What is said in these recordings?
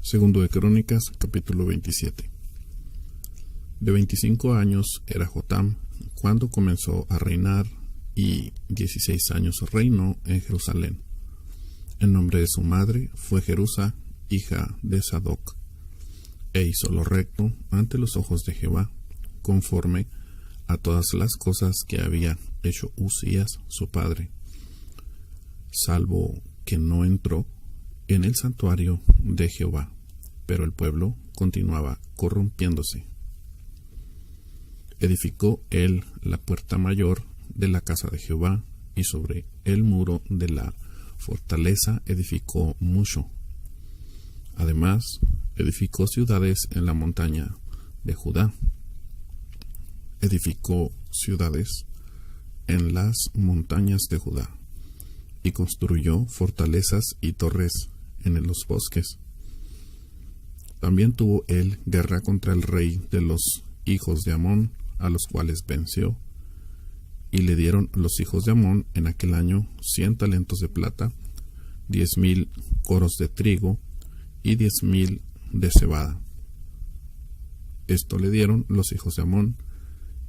Segundo de Crónicas, capítulo 27. De 25 años era Jotam cuando comenzó a reinar, y 16 años reinó en Jerusalén. El nombre de su madre fue Jerusa, hija de Sadoc, e hizo lo recto ante los ojos de Jehová, conforme a todas las cosas que había hecho Uzías su padre, salvo que no entró en el santuario de Jehová, pero el pueblo continuaba corrompiéndose. Edificó él la puerta mayor de la casa de Jehová, y sobre el muro de la fortaleza edificó mucho. Además, edificó ciudades en la montaña de Judá. Edificó ciudades en las montañas de Judá, y construyó fortalezas y torres en los bosques. También tuvo él guerra contra el rey de los hijos de Amón, a los cuales venció, y le dieron los hijos de Amón en aquel año 100 talentos de plata, 10,000 coros de trigo y 10,000 de cebada. Esto le dieron los hijos de Amón,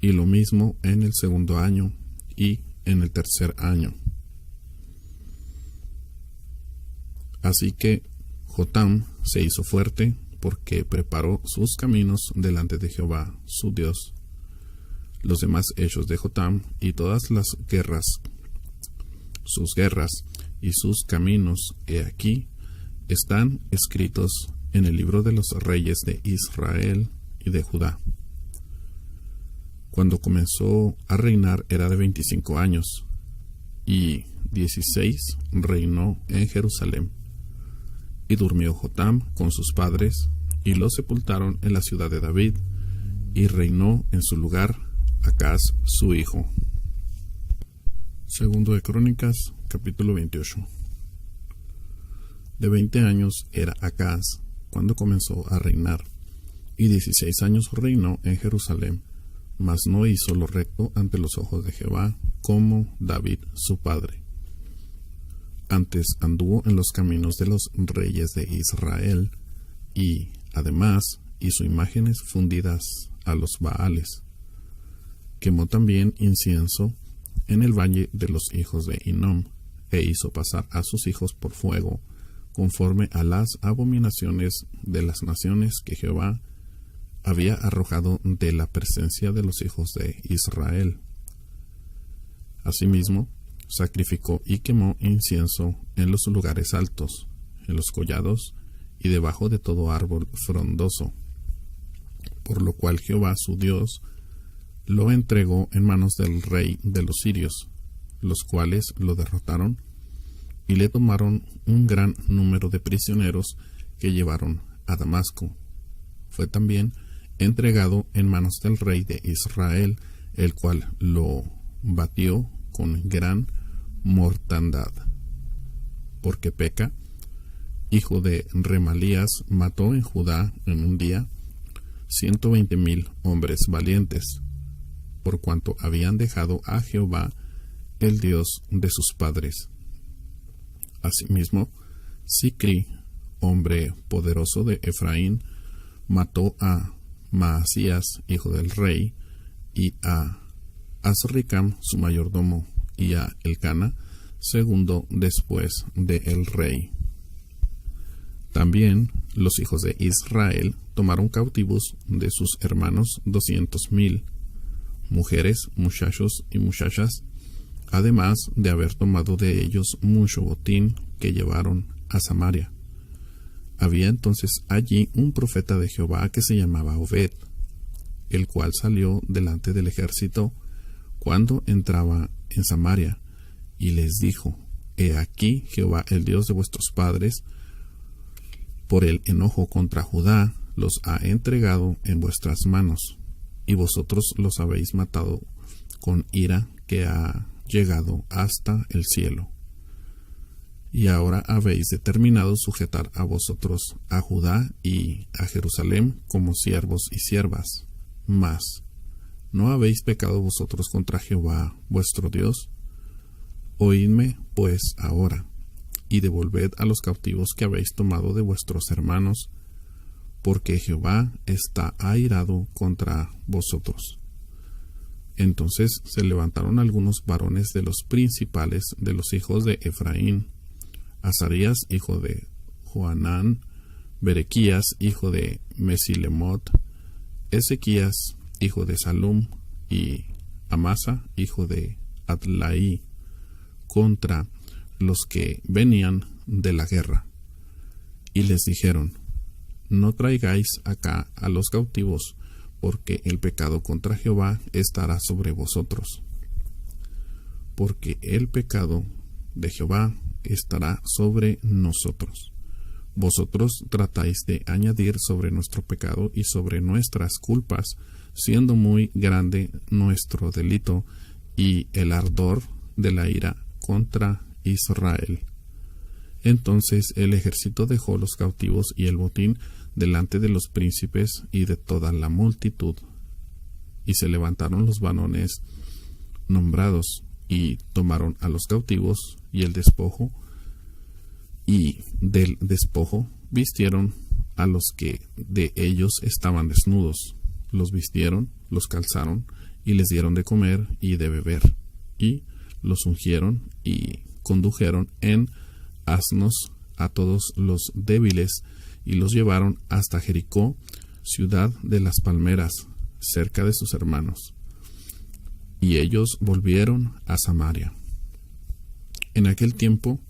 y lo mismo en el segundo año y en el tercer año. Así que Jotam se hizo fuerte, porque preparó sus caminos delante de Jehová su Dios. Los demás hechos de Jotam y todas las guerras, sus guerras y sus caminos, he aquí, están escritos en el libro de los reyes de Israel y de Judá. Cuando comenzó a reinar era de 25 años, y 16 reinó en Jerusalén. Y durmió Jotam con sus padres, y lo sepultaron en la ciudad de David, y reinó en su lugar Acaz su hijo. Segundo de Crónicas, capítulo 28. De 20 años era Acaz cuando comenzó a reinar, y 16 años reinó en Jerusalén, mas no hizo lo recto ante los ojos de Jehová, como David su padre. Antes anduvo en los caminos de los reyes de Israel, y además hizo imágenes fundidas a los Baales. Quemó también incienso en el valle de los hijos de Hinnom, e hizo pasar a sus hijos por fuego, conforme a las abominaciones de las naciones que Jehová había arrojado de la presencia de los hijos de Israel. Asimismo, sacrificó y quemó incienso en los lugares altos, en los collados y debajo de todo árbol frondoso, por lo cual Jehová su Dios lo entregó en manos del rey de los sirios, los cuales lo derrotaron y le tomaron un gran número de prisioneros que llevaron a Damasco. Fue también entregado en manos del rey de Israel, el cual lo batió con gran mortandad, porque Peca, hijo de Remalías, mató en Judá en un día 120,000 hombres valientes, por cuanto habían dejado a Jehová, el Dios de sus padres. Asimismo, Sicri, hombre poderoso de Efraín, mató a Maasías, hijo del rey, y a Azricam, su mayordomo, y a Elcana, segundo después de el rey. También los hijos de Israel tomaron cautivos de sus hermanos 200,000, mujeres, muchachos y muchachas, además de haber tomado de ellos mucho botín que llevaron a Samaria. Había entonces allí un profeta de Jehová que se llamaba Obed, el cual salió delante del ejército cuando entraba en Samaria, y les dijo: He aquí Jehová, el Dios de vuestros padres, por el enojo contra Judá, los ha entregado en vuestras manos, y vosotros los habéis matado con ira que ha llegado hasta el cielo. Y ahora habéis determinado sujetar a vosotros a Judá y a Jerusalén como siervos y siervas. Mas, ¿no habéis pecado vosotros contra Jehová vuestro Dios? Oídme pues ahora, y devolved a los cautivos que habéis tomado de vuestros hermanos, porque Jehová está airado contra vosotros. Entonces se levantaron algunos varones de los principales de los hijos de Efraín, Azarías, hijo de Joanán, Berequías, hijo de Mesilemot, Ezequías, hijo de Salum, y Amasa, hijo de Adlaí, contra los que venían de la guerra. Y les dijeron: no traigáis acá a los cautivos, porque el pecado contra Jehová estará sobre vosotros. Porque el pecado de Jehová estará sobre nosotros. Vosotros tratáis de añadir sobre nuestro pecado y sobre nuestras culpas, siendo muy grande nuestro delito y el ardor de la ira contra Israel. Entonces el ejército dejó los cautivos y el botín delante de los príncipes y de toda la multitud. Y se levantaron los varones nombrados y tomaron a los cautivos y el despojo, y del despojo vistieron a los que de ellos estaban desnudos. Los vistieron, los calzaron y les dieron de comer y de beber, y los ungieron y condujeron en asnos a todos los débiles y los llevaron hasta Jericó, ciudad de las palmeras, cerca de sus hermanos. Y ellos volvieron a Samaria. En aquel tiempo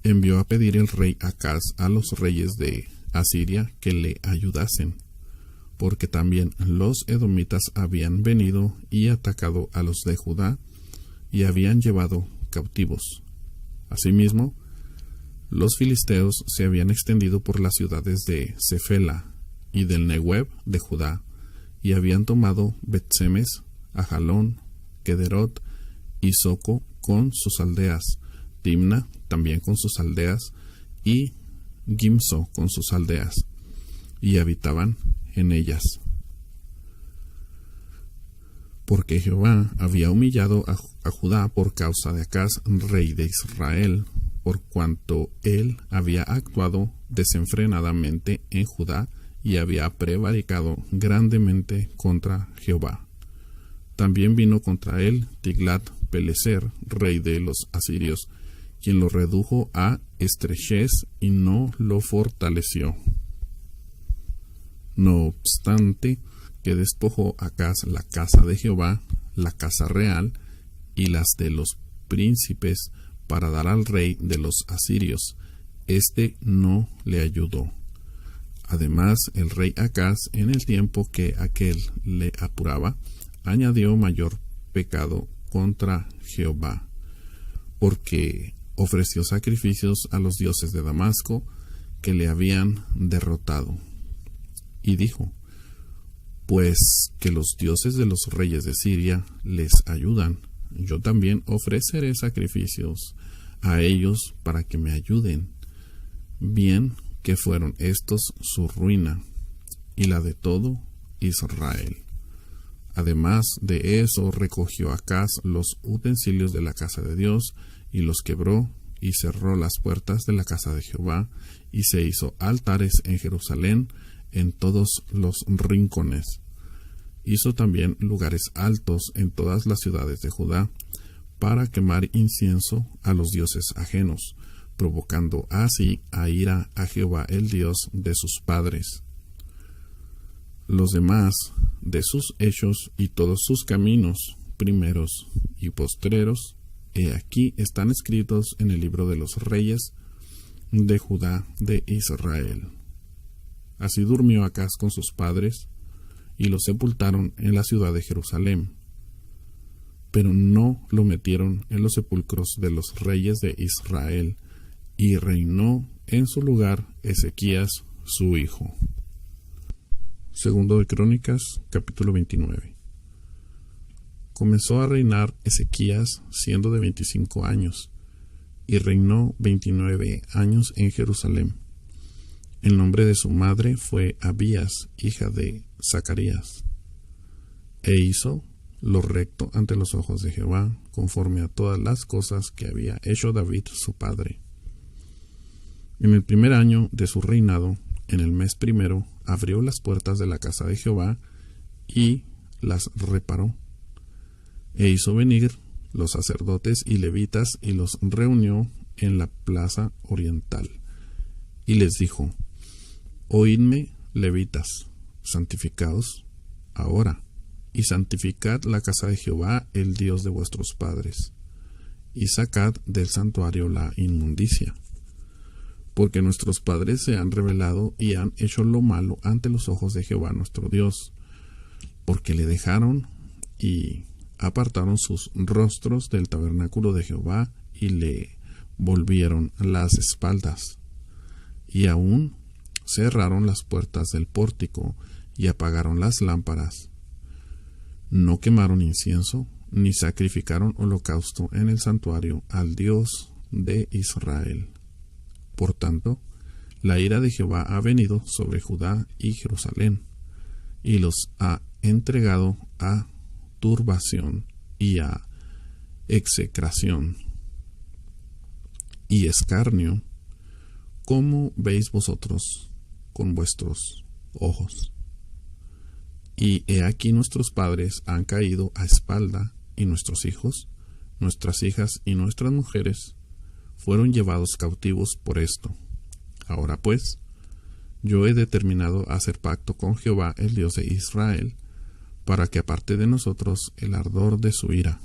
envió a pedir el rey Acaz a los reyes de Asiria que le ayudasen, porque también los edomitas habían venido y atacado a los de Judá y habían llevado cautivos. Asimismo, los filisteos se habían extendido por las ciudades de Cefela y del Negueb de Judá, y habían tomado Bet-Semes, Ajalón, Kederot y Soco con sus aldeas, Timna también con sus aldeas, y Gimso con sus aldeas, y habitaban en ellas. Porque Jehová había humillado a Judá por causa de Acaz, rey de Israel, por cuanto él había actuado desenfrenadamente en Judá y había prevaricado grandemente contra Jehová. También vino contra él Tiglat-Pileser, rey de los asirios, quien lo redujo a estrechez y no lo fortaleció. No obstante, que despojó Acaz la casa de Jehová, la casa real y las de los príncipes, para dar al rey de los asirios. Este no le ayudó. Además, el rey Acaz, en el tiempo que aquel le apuraba, añadió mayor pecado contra Jehová, porque ofreció sacrificios a los dioses de Damasco que le habían derrotado. Y dijo: pues que los dioses de los reyes de Siria les ayudan, yo también ofreceré sacrificios a ellos para que me ayuden. Bien que fueron estos su ruina y la de todo Israel. Además de eso, recogió Acaz los utensilios de la casa de Dios y los quebró y cerró las puertas de la casa de Jehová, y se hizo altares en Jerusalén en todos los rincones. Hizo también lugares altos en todas las ciudades de Judá para quemar incienso a los dioses ajenos, provocando así a ira a Jehová el Dios de sus padres. Los demás de sus hechos y todos sus caminos, primeros y postreros, he aquí están escritos en el libro de los reyes de Judá de Israel. Así durmió Acaz con sus padres, y lo sepultaron en la ciudad de Jerusalén, pero no lo metieron en los sepulcros de los reyes de Israel, y reinó en su lugar Ezequías su hijo. Segundo de Crónicas, capítulo 29. Comenzó a reinar Ezequías siendo de 25 años, y reinó 29 años en Jerusalén. El nombre de su madre fue Abías, hija de Zacarías. E hizo lo recto ante los ojos de Jehová, conforme a todas las cosas que había hecho David su padre. En el primer año de su reinado, en el mes primero, abrió las puertas de la casa de Jehová y las reparó. E hizo venir los sacerdotes y levitas y los reunió en la plaza oriental. Y les dijo: Oídme, levitas, santificaos ahora, y santificad la casa de Jehová, el Dios de vuestros padres, y sacad del santuario la inmundicia. Porque nuestros padres se han rebelado y han hecho lo malo ante los ojos de Jehová nuestro Dios, porque le dejaron y apartaron sus rostros del tabernáculo de Jehová y le volvieron las espaldas, y aún cerraron las puertas del pórtico y apagaron las lámparas. No quemaron incienso, ni sacrificaron holocausto en el santuario al Dios de Israel. Por tanto, la ira de Jehová ha venido sobre Judá y Jerusalén, y los ha entregado a turbación y a execración y escarnio, como veis vosotros con vuestros ojos. Y he aquí nuestros padres han caído a espalda, y nuestros hijos, nuestras hijas y nuestras mujeres fueron llevados cautivos por esto. Ahora pues, yo he determinado hacer pacto con Jehová, el Dios de Israel, para que aparte de nosotros el ardor de su ira.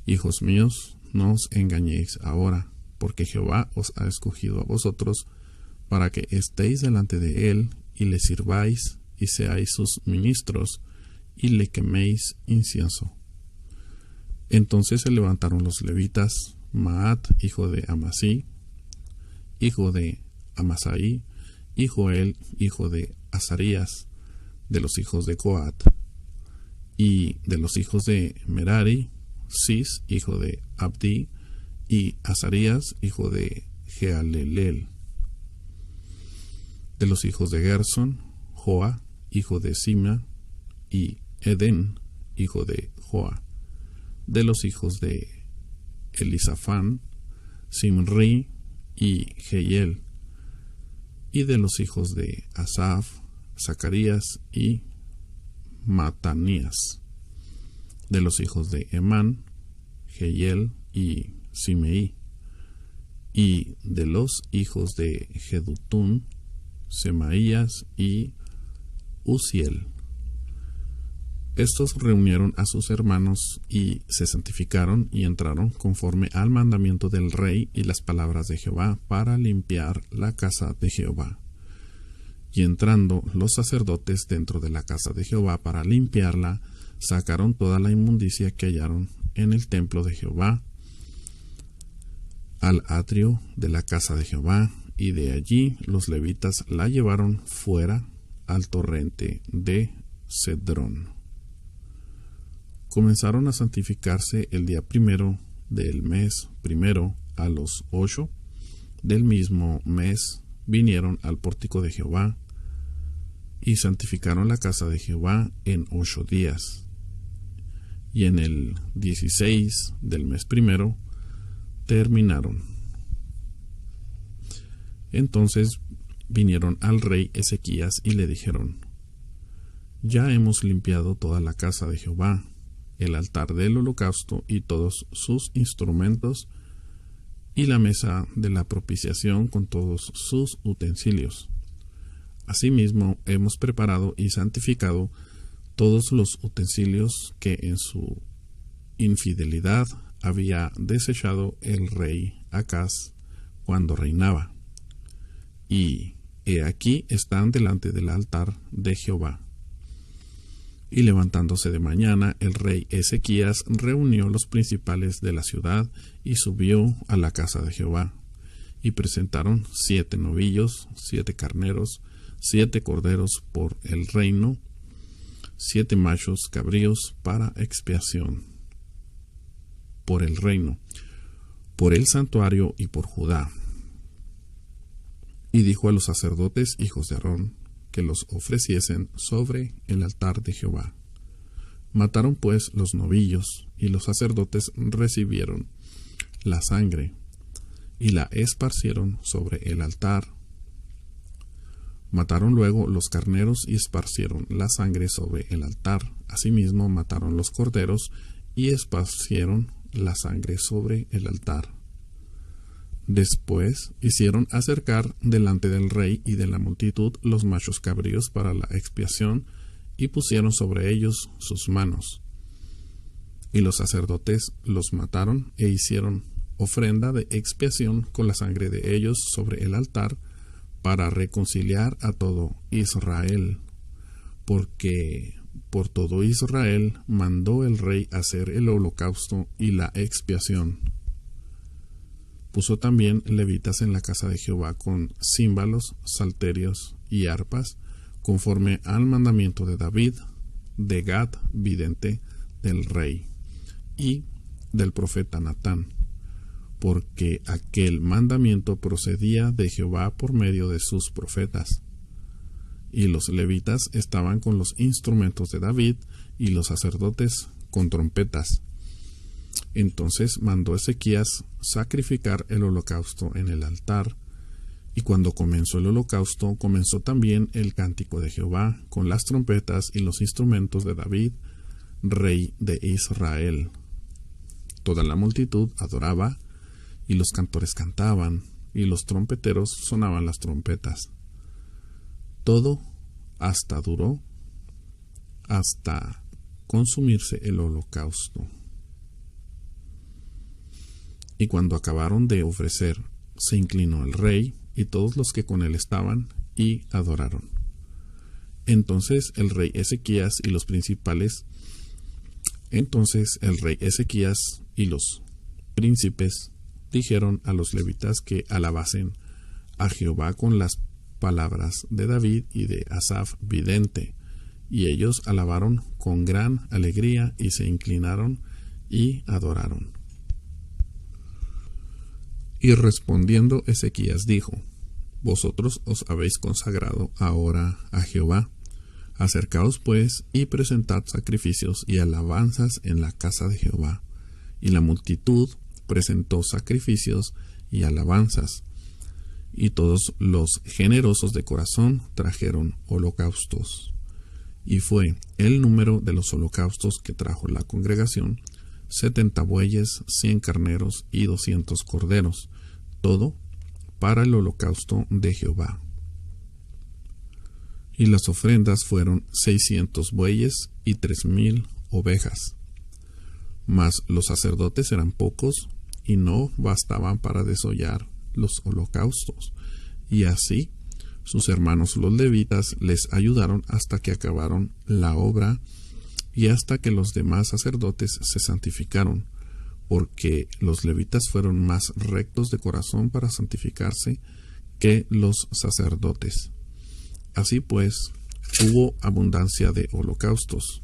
Hijos míos, no os engañéis ahora, porque Jehová os ha escogido a vosotros para que estéis delante de él y le sirváis y seáis sus ministros y le queméis incienso. Entonces se levantaron los levitas, Maat, hijo de Amasí, hijo de Amasai, y Joel, hijo de Azarías, de los hijos de Coat, y de los hijos de Merari, Cis, hijo de Abdi, y Azarías, hijo de Jealelel. De los hijos de Gerson, Joa, hijo de Sima, y Eden, hijo de Joa. De los hijos de Elisafán, Simri y Jehiel. Y de los hijos de Asaf, Zacarías y Matanías. De los hijos de Emán, Jehiel y Simei. Y de los hijos de Jedutún, Semaías y Uziel. Estos reunieron a sus hermanos y se santificaron y entraron conforme al mandamiento del rey y las palabras de Jehová para limpiar la casa de Jehová. Y entrando los sacerdotes dentro de la casa de Jehová para limpiarla, sacaron toda la inmundicia que hallaron en el templo de Jehová al atrio de la casa de Jehová, y de allí los levitas la llevaron fuera al torrente de Cedrón. Comenzaron a santificarse el día primero del mes primero, a los 8 del mismo mes vinieron al pórtico de Jehová y santificaron la casa de Jehová en 8 días. Y en el 16 del mes primero terminaron. Entonces vinieron al rey Ezequías y le dijeron: Ya hemos limpiado toda la casa de Jehová, el altar del holocausto y todos sus instrumentos, y la mesa de la propiciación con todos sus utensilios. Asimismo, hemos preparado y santificado todos los utensilios que en su infidelidad había desechado el rey Acaz cuando reinaba. Y he aquí están delante del altar de Jehová. Y levantándose de mañana, el rey Ezequías reunió los principales de la ciudad y subió a la casa de Jehová. Y presentaron 7 novillos, 7 carneros, 7 corderos por el reino, 7 machos cabríos para expiación por el reino, por el santuario y por Judá. Y dijo a los sacerdotes, hijos de Aarón, que los ofreciesen sobre el altar de Jehová. Mataron pues los novillos, y los sacerdotes recibieron la sangre, y la esparcieron sobre el altar. Mataron luego los carneros y esparcieron la sangre sobre el altar. Asimismo mataron los corderos y esparcieron la sangre sobre el altar. Después hicieron acercar delante del rey y de la multitud los machos cabríos para la expiación y pusieron sobre ellos sus manos. Y los sacerdotes los mataron e hicieron ofrenda de expiación con la sangre de ellos sobre el altar para reconciliar a todo Israel, porque por todo Israel mandó el rey hacer el holocausto y la expiación. Puso también levitas en la casa de Jehová con címbalos, salterios y arpas, conforme al mandamiento de David, de Gad, vidente, del rey, y del profeta Natán, porque aquel mandamiento procedía de Jehová por medio de sus profetas. Y los levitas estaban con los instrumentos de David, y los sacerdotes con trompetas. Entonces mandó Ezequías sacrificar el holocausto en el altar, y cuando comenzó el holocausto, comenzó también el cántico de Jehová, con las trompetas y los instrumentos de David, rey de Israel. Toda la multitud adoraba, y los cantores cantaban, y los trompeteros sonaban las trompetas. Todo duró hasta consumirse el holocausto. Y cuando acabaron de ofrecer, se inclinó el rey y todos los que con él estaban, y adoraron. Entonces el rey Ezequías y los príncipes dijeron a los levitas que alabasen a Jehová con las palabras de David y de Asaf vidente, y ellos alabaron con gran alegría y se inclinaron y adoraron. Y respondiendo Ezequías dijo: Vosotros os habéis consagrado ahora a Jehová. Acercaos pues y presentad sacrificios y alabanzas en la casa de Jehová. Y la multitud presentó sacrificios y alabanzas, y todos los generosos de corazón trajeron holocaustos. Y fue el número de los holocaustos que trajo la congregación 70 bueyes, 100 carneros y 200 corderos, todo para el holocausto de Jehová. Y las ofrendas fueron 600 bueyes y 3000 ovejas. Mas los sacerdotes eran pocos y no bastaban para desollar los holocaustos, y así sus hermanos los levitas les ayudaron hasta que acabaron la obra y hasta que los demás sacerdotes se santificaron, porque los levitas fueron más rectos de corazón para santificarse que los sacerdotes. Así pues, hubo abundancia de holocaustos.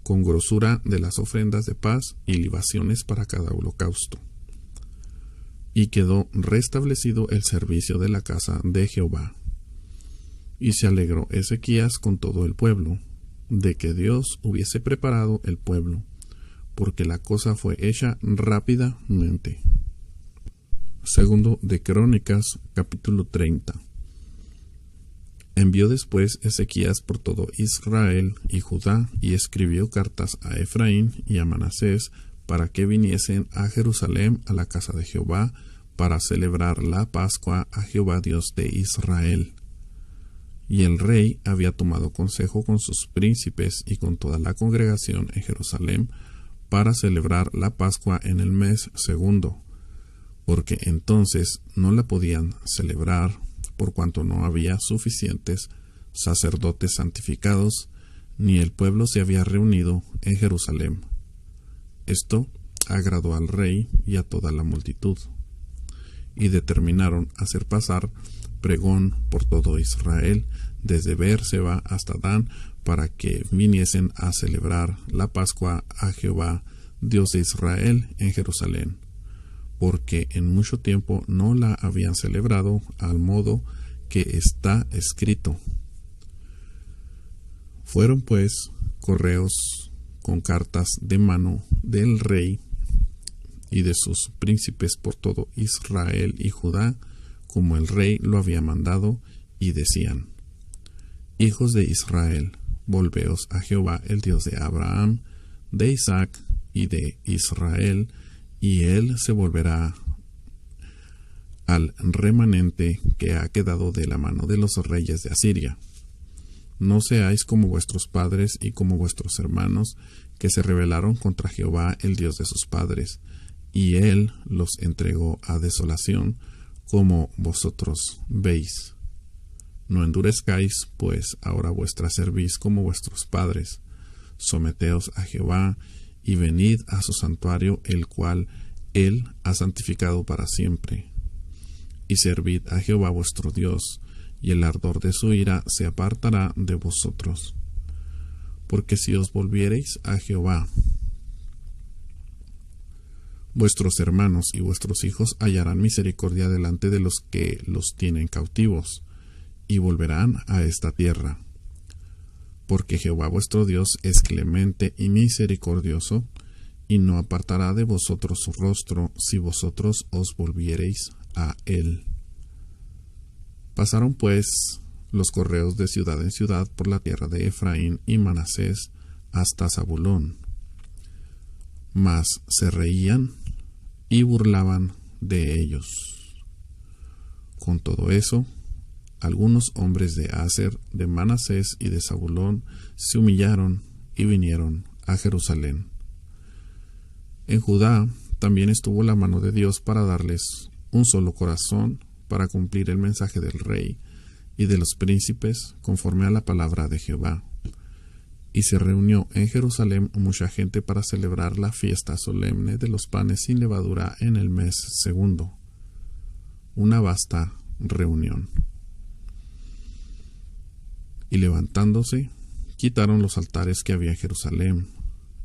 Con grosura de las ofrendas de paz y libaciones para cada holocausto. Y quedó restablecido el servicio de la casa de Jehová. Y se alegró Ezequías con todo el pueblo, de que Dios hubiese preparado el pueblo, porque la cosa fue hecha rápidamente. Segundo de Crónicas, capítulo 30. Envió después Ezequías por todo Israel y Judá, y escribió cartas a Efraín y a Manasés para que viniesen a Jerusalén a la casa de Jehová para celebrar la Pascua a Jehová Dios de Israel. Y el rey había tomado consejo con sus príncipes y con toda la congregación en Jerusalén para celebrar la Pascua en el mes segundo, porque entonces no la podían celebrar por cuanto no había suficientes sacerdotes santificados, ni el pueblo se había reunido en Jerusalén. Esto agradó al rey y a toda la multitud, y determinaron hacer pasar pregón por todo Israel, desde Beerseba hasta Dan, para que viniesen a celebrar la Pascua a Jehová, Dios de Israel, en Jerusalén, porque en mucho tiempo no la habían celebrado al modo que está escrito. Fueron pues correos con cartas de mano del rey y de sus príncipes por todo Israel y Judá, como el rey lo había mandado, y decían: Hijos de Israel, volveos a Jehová, el Dios de Abraham, de Isaac y de Israel, y él se volverá al remanente que ha quedado de la mano de los reyes de Asiria. No seáis como vuestros padres y como vuestros hermanos, que se rebelaron contra Jehová, el Dios de sus padres, y él los entregó a desolación, como vosotros veis. No endurezcáis, pues, ahora vuestra cerviz como vuestros padres. Someteos a Jehová, y venid a su santuario, el cual él ha santificado para siempre. Y servid a Jehová vuestro Dios, y el ardor de su ira se apartará de vosotros. Porque si os volviereis a Jehová, vuestros hermanos y vuestros hijos hallarán misericordia delante de los que los tienen cautivos, y volverán a esta tierra. Porque Jehová vuestro Dios es clemente y misericordioso, y no apartará de vosotros su rostro si vosotros os volviereis a él. Pasaron pues los correos de ciudad en ciudad por la tierra de Efraín y Manasés hasta Zabulón. Mas se reían y burlaban de ellos. Con todo eso, algunos hombres de Aser, de Manasés y de Zabulón se humillaron y vinieron a Jerusalén. En Judá también estuvo la mano de Dios para darles un solo corazón, para cumplir el mensaje del rey y de los príncipes, conforme a la palabra de Jehová. Y se reunió en Jerusalén mucha gente para celebrar la fiesta solemne de los panes sin levadura en el mes segundo. Una vasta reunión. Y levantándose, quitaron los altares que había en Jerusalén,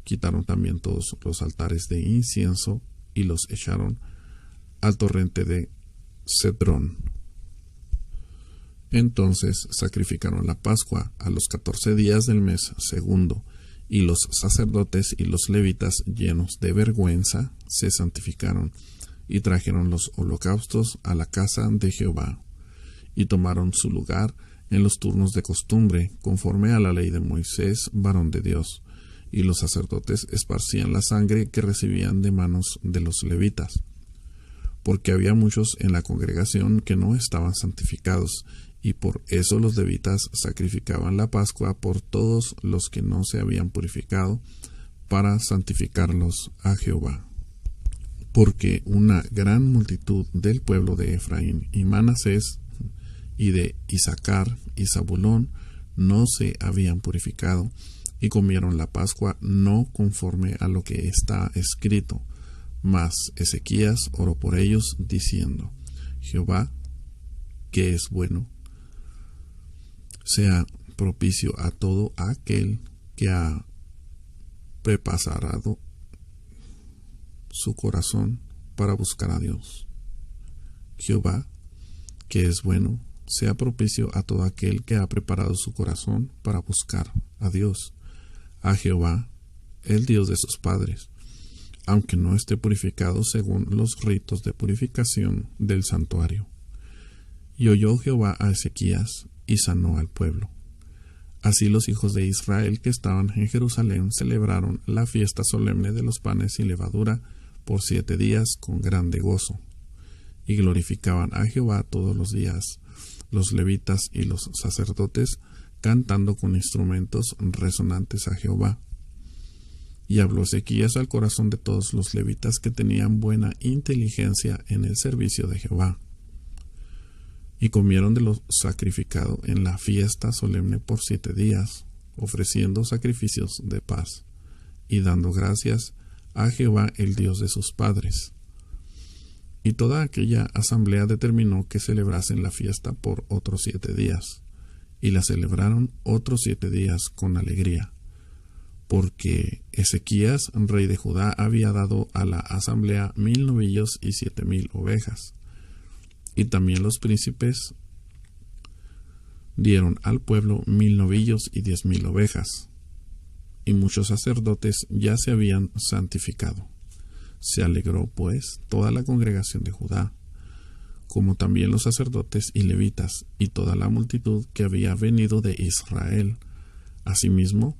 quitaron también todos los altares de incienso y los echaron al torrente de Cedrón. Entonces sacrificaron la Pascua a los 14 días del mes segundo, y los sacerdotes y los levitas, llenos de vergüenza, se santificaron y trajeron los holocaustos a la casa de Jehová, y tomaron su lugar en los turnos de costumbre, conforme a la ley de Moisés, varón de Dios, y los sacerdotes esparcían la sangre que recibían de manos de los levitas, porque había muchos en la congregación que no estaban santificados, y por eso los levitas sacrificaban la Pascua por todos los que no se habían purificado, para santificarlos a Jehová. Porque una gran multitud del pueblo de Efraín y Manasés, y de Isacar y Zabulón, no se habían purificado, y comieron la Pascua no conforme a lo que está escrito. Mas Ezequías oró por ellos, diciendo: Jehová, que es bueno, sea propicio a todo aquel que ha preparado su corazón para buscar a Dios. Jehová, que es bueno, sea propicio a todo aquel que ha preparado su corazón para buscar a Dios, a Jehová, el Dios de sus padres, aunque no esté purificado según los ritos de purificación del santuario. Y oyó Jehová a Ezequías, y sanó al pueblo. Así los hijos de Israel que estaban en Jerusalén celebraron la fiesta solemne de los panes sin levadura por 7 días con grande gozo, y glorificaban a Jehová todos los días, los levitas y los sacerdotes, cantando con instrumentos resonantes a Jehová. Y habló Ezequías al corazón de todos los levitas que tenían buena inteligencia en el servicio de Jehová. Y comieron de lo sacrificado en la fiesta solemne por 7 días, ofreciendo sacrificios de paz, y dando gracias a Jehová, el Dios de sus padres. Y toda aquella asamblea determinó que celebrasen la fiesta por otros 7 días, y la celebraron otros 7 días con alegría, porque Ezequías, rey de Judá, había dado a la asamblea 1000 novillos y 7000 ovejas. Y también los príncipes dieron al pueblo 1000 novillos y 10,000 ovejas. Y muchos sacerdotes ya se habían santificado. Se alegró, pues, toda la congregación de Judá, como también los sacerdotes y levitas, y toda la multitud que había venido de Israel. Asimismo,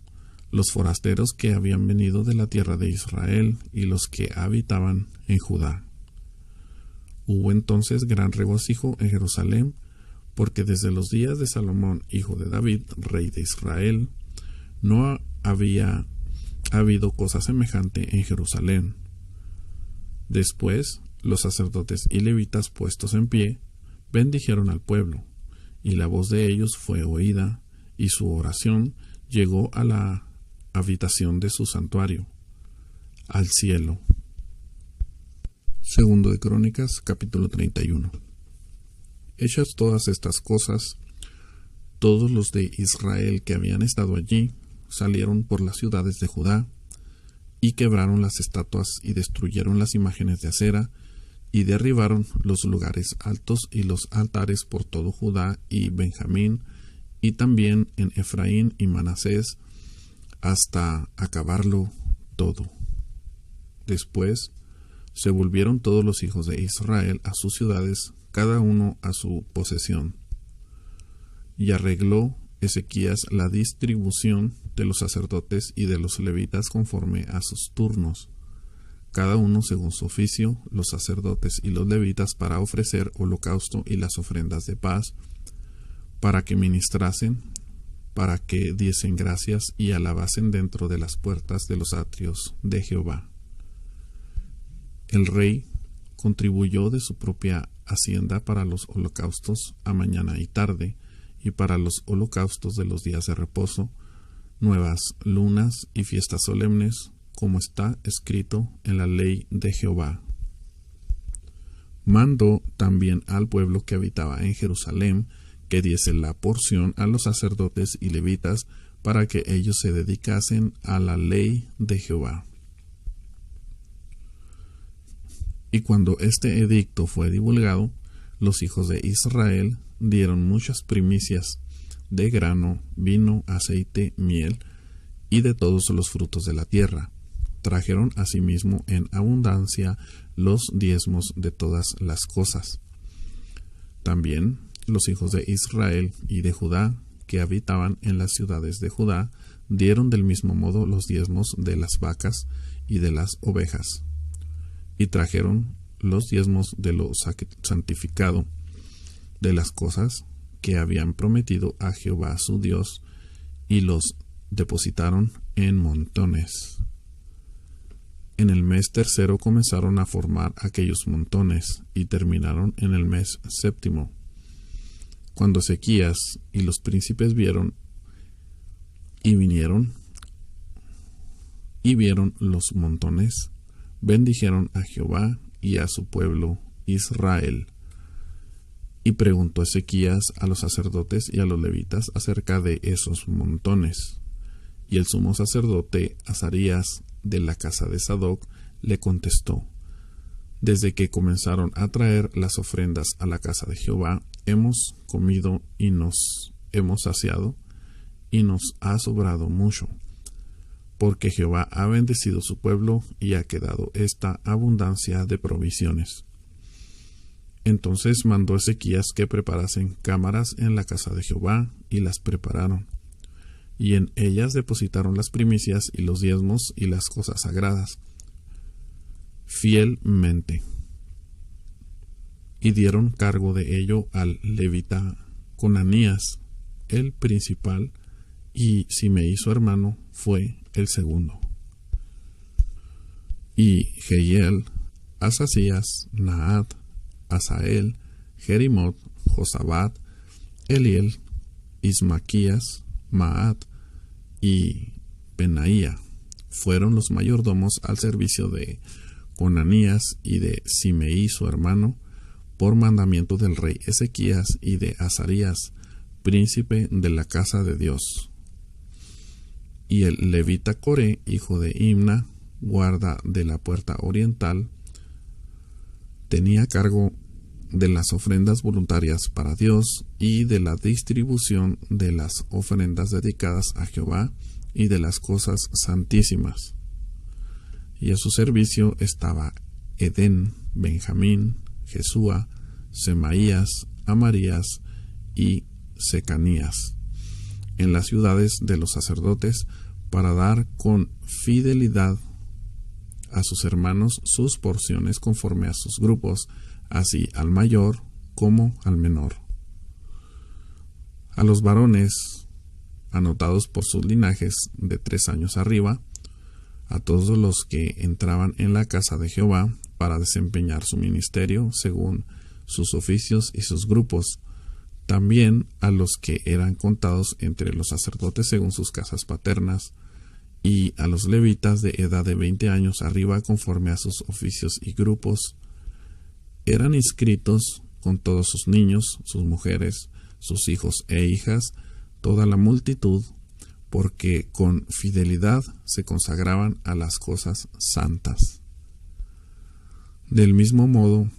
los forasteros que habían venido de la tierra de Israel y los que habitaban en Judá. Hubo entonces gran regocijo en Jerusalén, porque desde los días de Salomón, hijo de David, rey de Israel, no había habido cosa semejante en Jerusalén. Después, los sacerdotes y levitas puestos en pie, bendijeron al pueblo, y la voz de ellos fue oída, y su oración llegó a la habitación de su santuario, al cielo. Segundo de Crónicas, capítulo 31. Hechas todas estas cosas, todos los de Israel que habían estado allí salieron por las ciudades de Judá, y quebraron las estatuas y destruyeron las imágenes de acera, y derribaron los lugares altos y los altares por todo Judá y Benjamín, y también en Efraín y Manasés, hasta acabarlo todo. Después se volvieron todos los hijos de Israel a sus ciudades, cada uno a su posesión. Y arregló Ezequías la distribución de los sacerdotes y de los levitas conforme a sus turnos, cada uno según su oficio, los sacerdotes y los levitas para ofrecer holocausto y las ofrendas de paz, para que ministrasen, para que diesen gracias y alabasen dentro de las puertas de los atrios de Jehová. El rey contribuyó de su propia hacienda para los holocaustos a mañana y tarde, y para los holocaustos de los días de reposo, nuevas lunas y fiestas solemnes, como está escrito en la ley de Jehová. Mandó también al pueblo que habitaba en Jerusalén que diese la porción a los sacerdotes y levitas para que ellos se dedicasen a la ley de Jehová. Y cuando este edicto fue divulgado, los hijos de Israel dieron muchas primicias de grano, vino, aceite, miel y de todos los frutos de la tierra. Trajeron asimismo en abundancia los diezmos de todas las cosas. También los hijos de Israel y de Judá, que habitaban en las ciudades de Judá, dieron del mismo modo los diezmos de las vacas y de las ovejas. Y trajeron los diezmos de lo santificado, de las cosas que habían prometido a Jehová su Dios, y los depositaron en montones. En el mes tercero comenzaron a formar aquellos montones, y terminaron en el mes séptimo. Cuando Ezequías y los príncipes vieron los montones, bendijeron a Jehová y a su pueblo Israel. Y preguntó Ezequías a los sacerdotes y a los levitas acerca de esos montones. Y el sumo sacerdote Azarías de la casa de Sadoc le contestó: Desde que comenzaron a traer las ofrendas a la casa de Jehová, hemos comido y nos hemos saciado, y nos ha sobrado mucho, porque Jehová ha bendecido su pueblo y ha quedado esta abundancia de provisiones. Entonces mandó Ezequías que preparasen cámaras en la casa de Jehová, y las prepararon, y en ellas depositaron las primicias y los diezmos y las cosas sagradas, fielmente. Y dieron cargo de ello al levita Conanías, el principal, y Simei su hermano fue el segundo. Y Jehiel, Asasías, Naat, Asael, Jerimot, Josabat, Eliel, Ismaquías, Maat y Benaía fueron los mayordomos al servicio de Conanías y de Simei su hermano, por mandamiento del rey Ezequías y de Azarías, príncipe de la casa de Dios. Y el levita Coré, hijo de Imna, guarda de la puerta oriental, tenía cargo de las ofrendas voluntarias para Dios y de la distribución de las ofrendas dedicadas a Jehová y de las cosas santísimas. y a su servicio estaba Edén, Benjamín, Jesúa, Semaías, Amarías y Secanías, en las ciudades de los sacerdotes, para dar con fidelidad a sus hermanos sus porciones conforme a sus grupos, así al mayor como al menor. A los varones anotados por sus linajes de 3 años arriba, a todos los que entraban en la casa de Jehová para desempeñar su ministerio según sus oficios y sus grupos, también a los que eran contados entre los sacerdotes según sus casas paternas, y a los levitas de edad de 20 años arriba conforme a sus oficios y grupos, eran inscritos con todos sus niños, sus mujeres, sus hijos e hijas, toda la multitud, porque con fidelidad se consagraban a las cosas santas. Del mismo modo,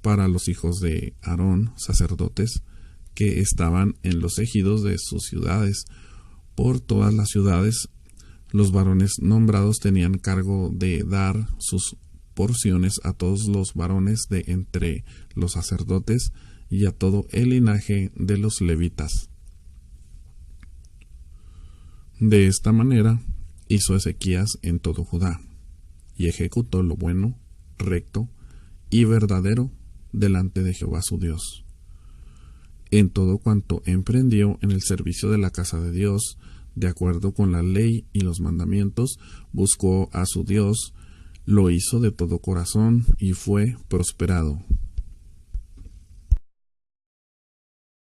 para los hijos de Aarón, sacerdotes, que estaban en los ejidos de sus ciudades, por todas las ciudades, los varones nombrados tenían cargo de dar sus porciones a todos los varones de entre los sacerdotes y a todo el linaje de los levitas. De esta manera hizo Ezequías en todo Judá, y ejecutó lo bueno, recto y verdadero delante de Jehová su Dios. En todo cuanto emprendió en el servicio de la casa de Dios, de acuerdo con la ley y los mandamientos, buscó a su Dios, lo hizo de todo corazón y fue prosperado,